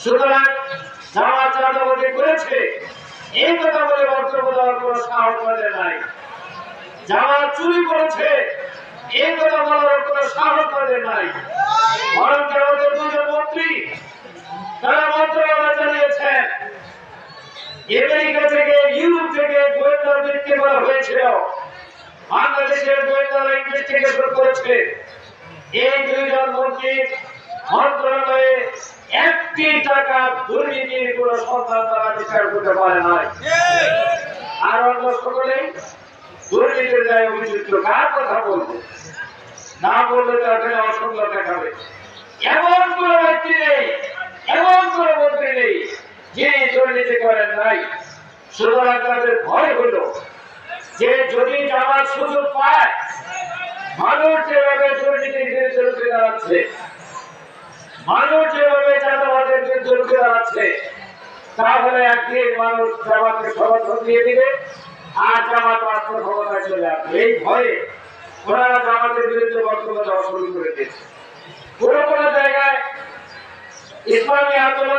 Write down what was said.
সুতরাং জামাত চাঁদাবাজি করেছে এই কথা বলে বক্তব্য দেওয়ার কোনো সাহস তাদের নাই। জামাত চুরি করেছে এই কথা বলার কোনো সাহস তাদের নাই। বরং জামাতের দুজন মন্ত্রী তারা মন্ত্রণালয় চালিয়েছেন। আমেরিকা থেকে ইউরোপ থেকে গোয়েন্দা বৃত্তি করা হয়েছিল, বাংলাদেশের গোয়েন্দারা ইনভেস্টিগেশন করেছে। এই দুইজন মন্ত্রী মন্ত্রণালয়ে 1 টাকা দুর্নীতির কোন সন্ধান তারা বিচার করতে পারে নাই। আর অন্য সকলেই দুর্নীতির দায়ে অভিযুক্ত। কার কথা বলবো? না বললে তাদের অসংখ্য দেখাবে। এমন কোন ব্যক্তি নেই, এমন কোন মন্ত্রী নেই যিনি দুর্নীতি করেন নাই। সুতরাং তাদের ভয় হলো যে যদি জামাত সুযোগ পায়, মানুষ যেভাবে দুর্নীতির বিরুদ্ধে রুখে দাঁড়াচ্ছে, মানুষ যেভাবে চাঁদাবাজের বিরুদ্ধে রুখে দাঁড়াচ্ছে, তাহলে একদিন মানুষ জামাতকে সমর্থন দিয়ে দিবে আর জামাত আত্মক্ষমতায় চলে আসবে। এই ভয়ে ওনারা জামাতের বিরুদ্ধে বক্তব্য দেওয়া শুরু করে দিয়েছে। কোন কোন জায়গায় ইসলামী আন্দোলন